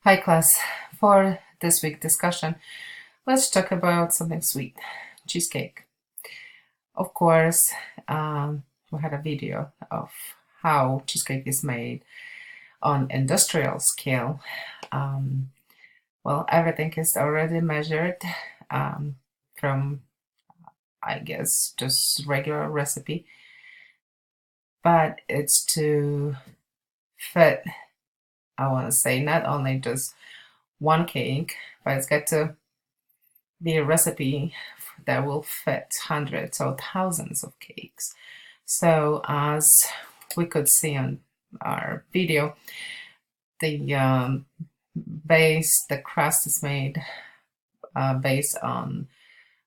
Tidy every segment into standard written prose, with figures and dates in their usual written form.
Hi class, for this week discussion, let's talk about something sweet, cheesecake. Of course, we had a video of how cheesecake is made on industrial scale. Well, everything is already measured from, I guess, just regular recipe, but it's to fit, I want to say, not only just one cake, but it's got to be a recipe that will fit hundreds or thousands of cakes. So as we could see on our video, the base, the crust is made based on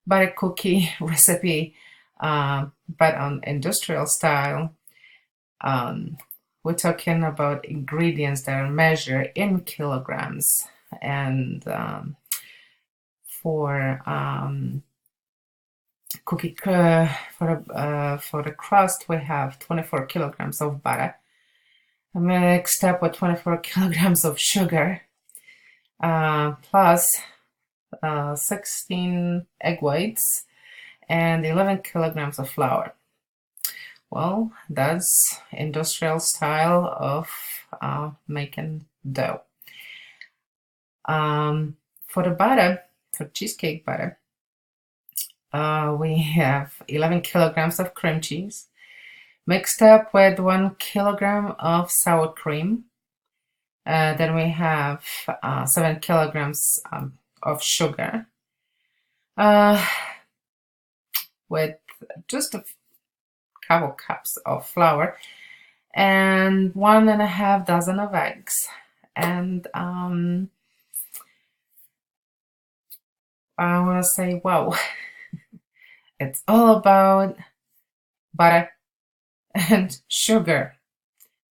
butter cookie recipe, but on industrial style. We're talking about ingredients that are measured in kilograms, and for cookie for the crust, we have 24 kilograms of butter mixed up with 24 kilograms of sugar, plus 16 egg whites and 11 kilograms of flour. Well, that's industrial style of making dough. For the butter, for cheesecake butter, we have 11 kilograms of cream cheese mixed up with 1 kilogram of sour cream. Then we have 7 kilograms of sugar with just a couple cups of flour and 1.5 dozen of eggs. And I want to say, wow, it's all about butter and sugar.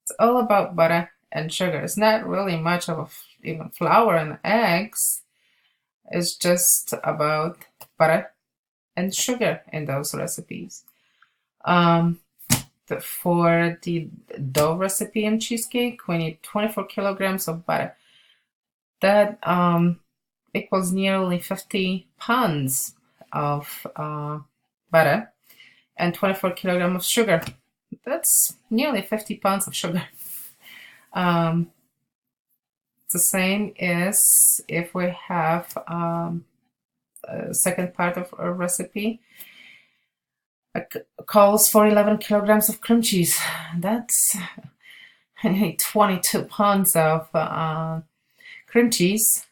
It's all about butter and sugar. It's not really much of even flour and eggs. It's just about butter and sugar in those recipes. For the dough recipe in cheesecake, we need 24 kilograms of butter. That equals nearly 50 pounds of butter and 24 kilograms of sugar. That's nearly 50 pounds of sugar. It's the same as if we have a second part of our recipe. Calls for 11 kilograms of cream cheese. That's 22 pounds of cream cheese,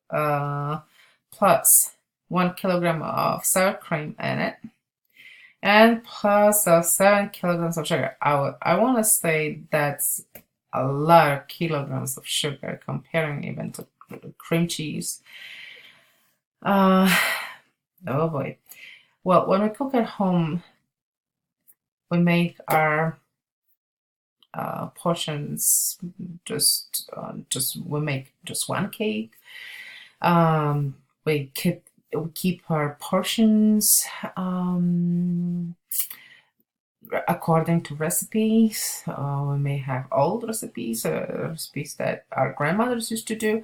plus 1 kilogram of sour cream in it, and plus 7 kilograms of sugar. I want to say that's a lot of kilograms of sugar comparing even to cream cheese. Oh boy. Well, when we cook at home, we make our portions we make just one cake. We keep our portions according to recipes. We may have old recipes, recipes that our grandmothers used to do.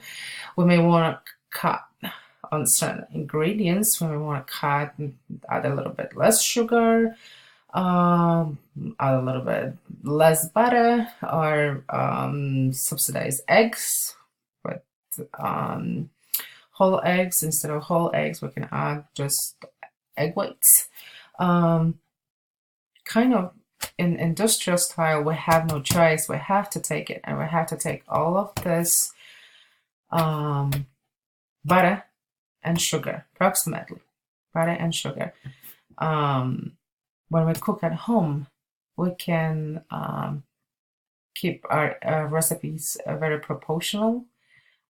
We may want to cut on certain ingredients. We may want to cut and add a little bit less sugar, add a little bit less butter, or subsidize eggs with whole eggs. Instead of whole eggs, we can add just egg whites. Kind of in industrial style, we have no choice. We have to take it, and we have to take all of this butter and sugar, approximately butter and sugar. When we cook at home, we can keep our recipes very proportional.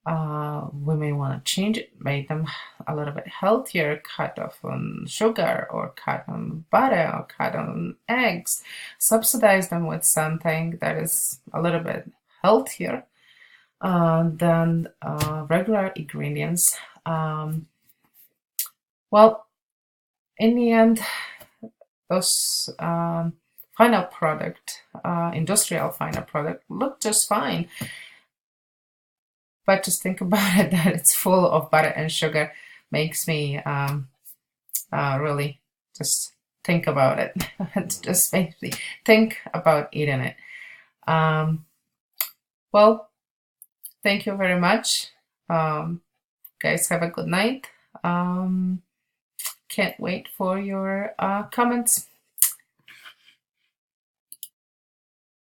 We may want to change it, make them a little bit healthier, cut off on sugar or cut on butter or cut on eggs, subsidize them with something that is a little bit healthier than regular ingredients. Well, in the end, those final product, industrial final product, look just fine. but just think about it that it's full of butter and sugar makes me really just think about it. It just makes me think about eating it. Well, thank you very much. Guys, have a good night. Can't wait for your comments.